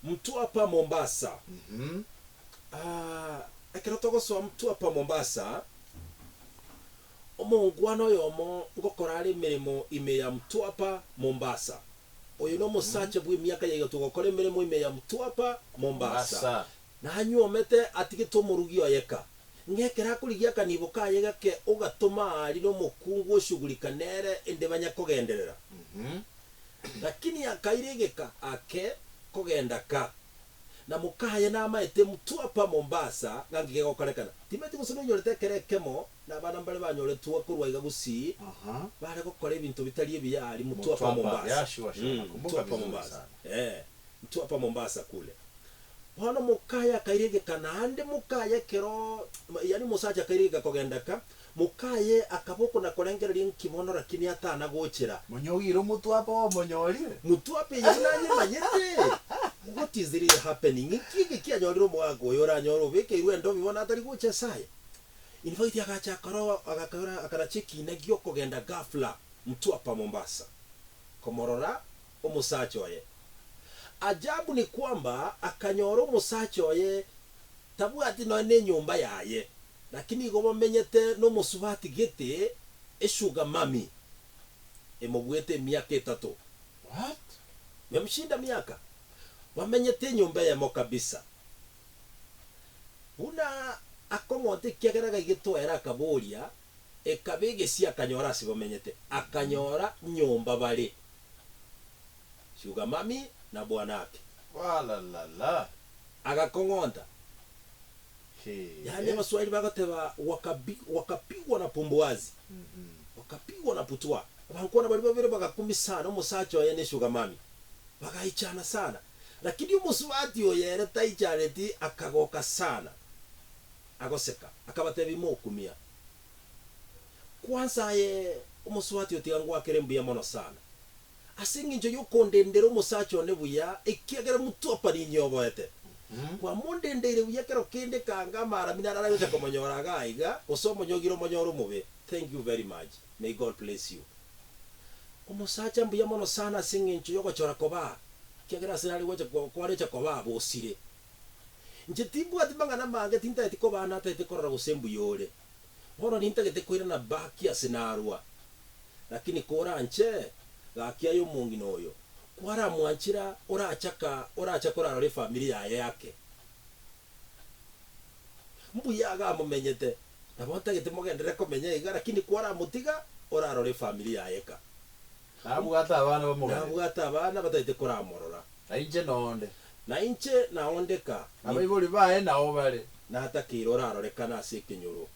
Mtwapa Mombasa. Ekero so Mtwapa Mombasa. Omongwano yomo ngokora ari mirimo ime ya Mtwapa Mombasa. Oyo no musacha bwe myaka ya tugokora emirimo ime ya Mtwapa Mombasa. Na hanyuomete atigito murugi oyeka. Ngekera kurigia kanibo kaye gake ugatuma ari no mukungu oshughulikanere ende banya kugenderera. Lakini akairigeka ake kugenda ka. Na mukaye na maete Mtwapa Mombasa ngangige gokorekana. Timeti gusono nyorete kerekemo na bana mbale banyoretwa kurwaiga gusi. Bare gukora ibintu bitari ebiyari Mtwapa Mombasa. Mtwapa Mombasa. Mtwapa Mombasa kule. Hano mukaya kairige kanande mukaya kero yani musacha kairige kogenda ka mukaye akaboko na korengerera nkimono lakini atana gochera munyogiro Mtwapa o munyori Mtwapa yinanye manyete what is really happening kiki kianyoriro mwago yora nyoro beke irwendo bibona atari gocha saya in fact akacha karo akaracheki na gyo kogenda gafla Mtwapa Mombasa komorora omusacha oye. Ajabu ni kwamba akanyoro musacha oye tabu ati no ne nyumba yaye lakini gobo menyete no musubati gete eshuga mami emobwete miaka 3. What? Memshinda miaka wamenyete nyumba ya mo kabisa una akomote kiageraga gitwera kaboria ekabege si akanyora sibomenyete akanyora nyumba bale shuga mami na bwanake wala la agakongonda. Yani Waswahili bakateba wakapigwa na pumbuazi. Wakapigwa na putwa. Bankona bali babere bagakumisana omusacha oye ne shuga mami. Bagaichana sana. Lakini umuswati oye taijareti akagoka sana. Agoseka akabatebi mokumia. Kwanza ye umuswati otigangu akerembuya mono sana. Asingi njo yokondendera omusacha one buya ekiagera Mtwapa ni nyoboete. Kwa mondendere buya kero kende kanga mara minara yote komonyora gaiga osomo nyogiro monyoro mube. Thank you very much. May God bless you. Omusacha mbuya mono sana singi njo yokochora koba. Kiagera sinali wote kwarecha koba bosire. Nje timbu atibanga na mange tinta etikoba na ate etikora gusembu yore. Horo ninta getekwira na baki asinarwa. Lakini kora nche gakia yo mungino oyo kwara mwanchira oracha korarore familia yake mbuya ga mumenyete nabota gete mogendere komenya iga lakini kwara mutiga orarore familia yeka nabugata abana bataite koramorora na inche naondeka abaiboli bae nao bale na hata kirorarore kana sekenyoro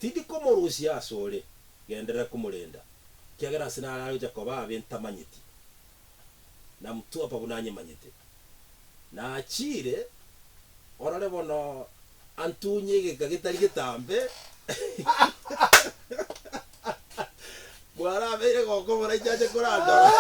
tidi komorusia asore gendera kumulenda kiagera sinara Jacoba abentamanyiti na Mtwapa bunanye manyite na achire orare bono antunyege kagitari gitambe bwara bere goko bora ijaje kuranda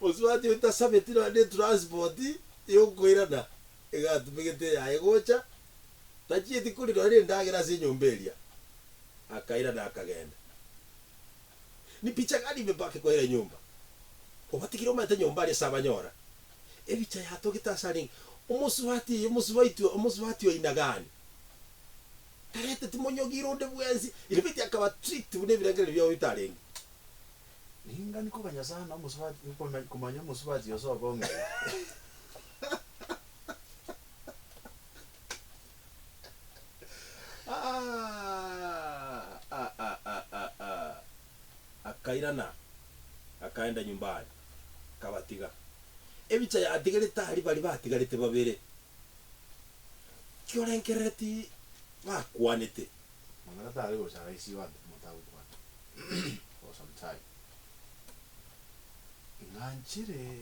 Oswati utasabetiro de transport yokwirana egatubigete ya egocha tachieti kuri rore ndagira sinyomberia akaira na akagenda. Ni picha gani imebaki kwa ile nyumba? Obatikiro mate nyumba ya sabanyora. Ebicha yato gitasari umuswati oina gani? Tarete timonyogiro nde bwenzi ilibiti akaba treat bune birangere byo bitarenga. Ninga niko banyasana umuswati kumanya umuswati yoso bonge. Akairana akaenda nyumbani kabatiga ebicha ya atigarita ari bali batigarite babere kyorenkereti bakwanete mangana tari go sara isi wantu mutawu kwa for some time nganchire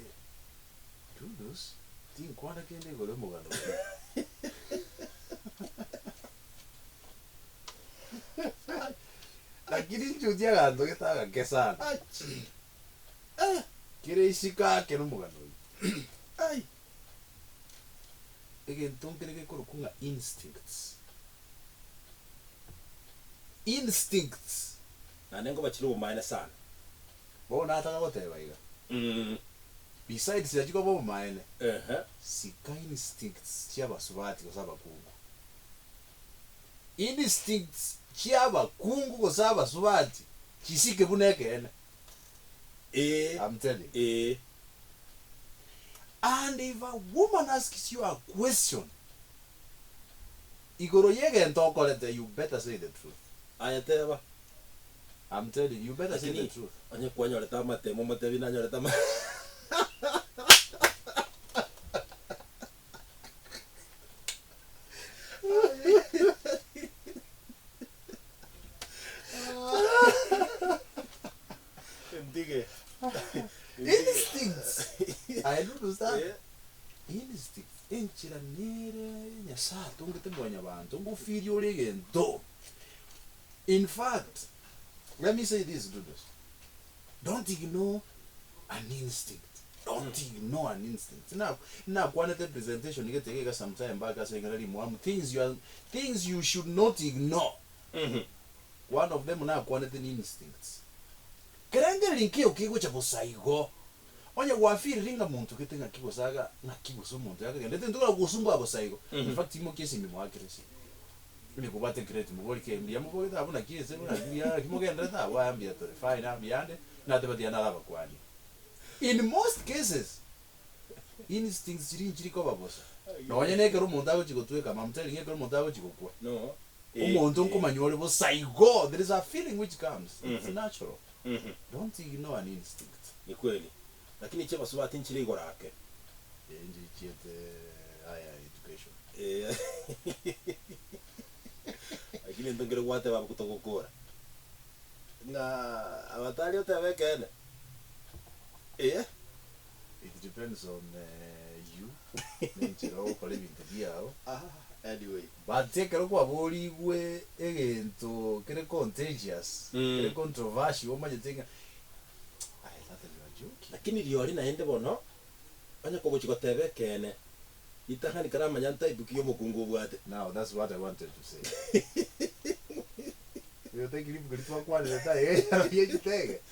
tudus tin kwanda kende gore mugano lakini chutia gando getaga kesana kire isika kero mugano ai again tonkere ke korokunga instincts na nengo bachiro bumaina sana bona ataka goteba iga besides ya chiko bo maene sika instincts chiabasubati kusaba kungu instincts chiabakungu kusaba subati chisike bunekene I'm telling you. And if a woman asks you a question, igoro yege ntokolete, you better say the truth. Ayateba. I'm telling you, better say the truth. Anye kwa nyoreta matemo matevi na nyoreta ma. Instincts. I don't understand. Instincts. Enchira nere nyasa tungete bonya bantu ngufiri olegento. In fact, let me say this, Dudos. Don't ignore an instinct. Don't ignore an instinct. Now, quantity presentation you get take some time back as things you should not ignore. One of them now quantity instincts. Kerenge linki ukigo cha bosaigo. Onye wafiri ringa muntu kitenga kigo saga na kigo so muntu yake ndete ndura gusumba bosaigo. In fact imo kesi mimo akiresi. Ni kubate great mugori ke mbiya mugori ta abona kiese muna biya kimogenda ta waambia to fine ambiande na tebati analaba kwani. In most cases instincts chiri ko babosa. No onye nekero muntu ago chigotweka mamteli ngekero muntu ago chigokwa. No. Umuntu nkomanyole bosaigo. There is a feeling which comes. It's natural. Don't ignore an instinct. Ni kweli. Lakini chema subati nchili gorake. Nji chiete higher education. Lakini ndongere wate baba kutokokora. Na abatali yote abekene. It depends on you. Nchiro kole bintu Anyway. But take a look at what egento kere contagious, kere controversial. What you think? I thought you were joking. Lakini liori na ende bono. Anya kogo chikotebe kene. Itahani karama nyanta ibukiyo mukungu bwate. Now that's what I wanted to say. You think you could talk one at a time? You take it.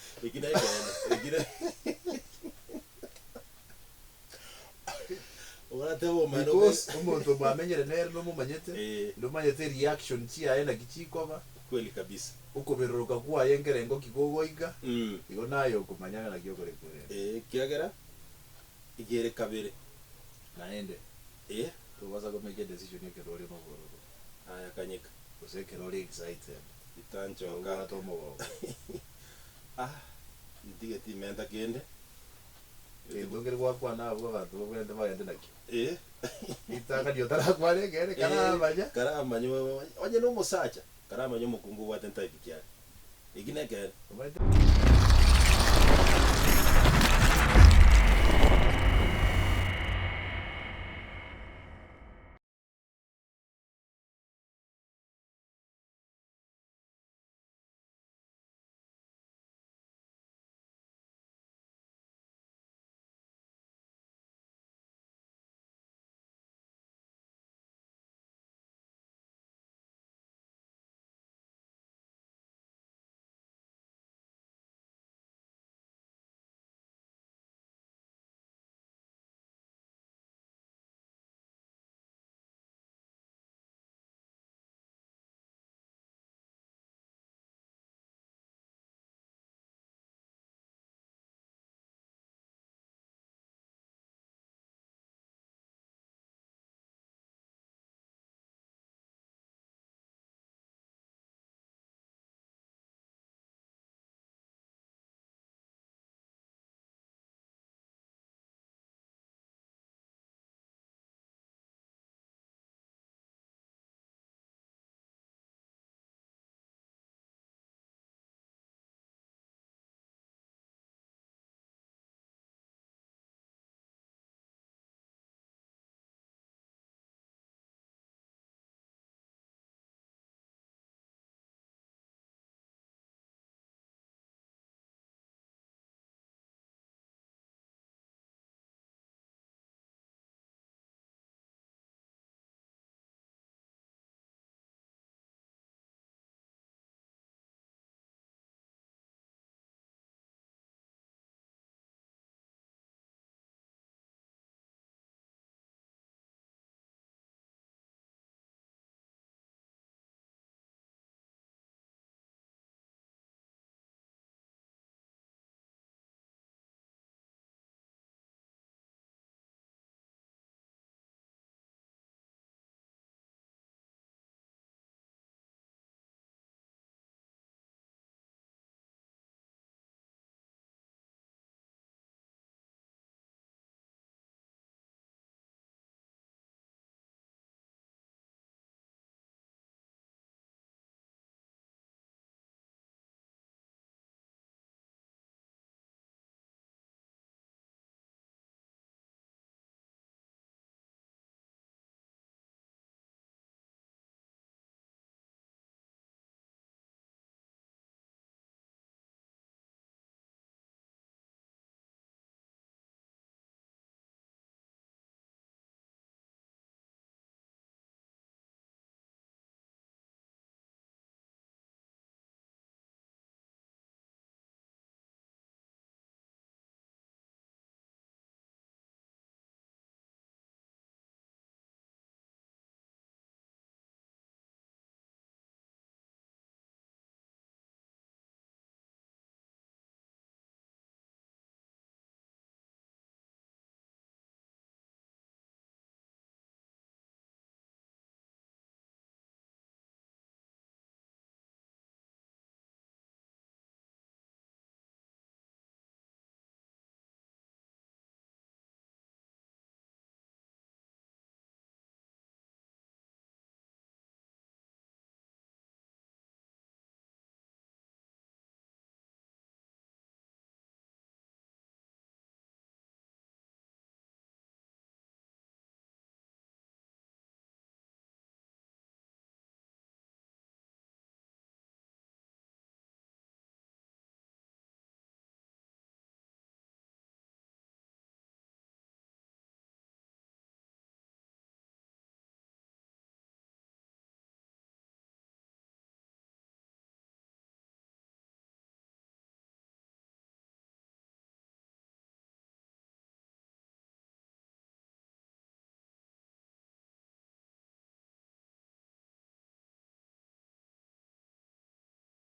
Because umuntu bamenyere nero no mumanyete ndo manyete reaction chi aenda kichikoma kweli kabisa uko beruka kuwa yengere ngo kigogoiga igo nayo kumanyanga na kiogore kure kiagera igere kabere naende to waza go make a decision yake role no boro aya kanyika useke role excited itancho ngara tomo ndige timenda kende ndongere kwa na abo bantu bagende bagende naki itaka dio tara kwale kere karama nyo onye no musacha karama nyo mukungu wa tenta ikiya igine kere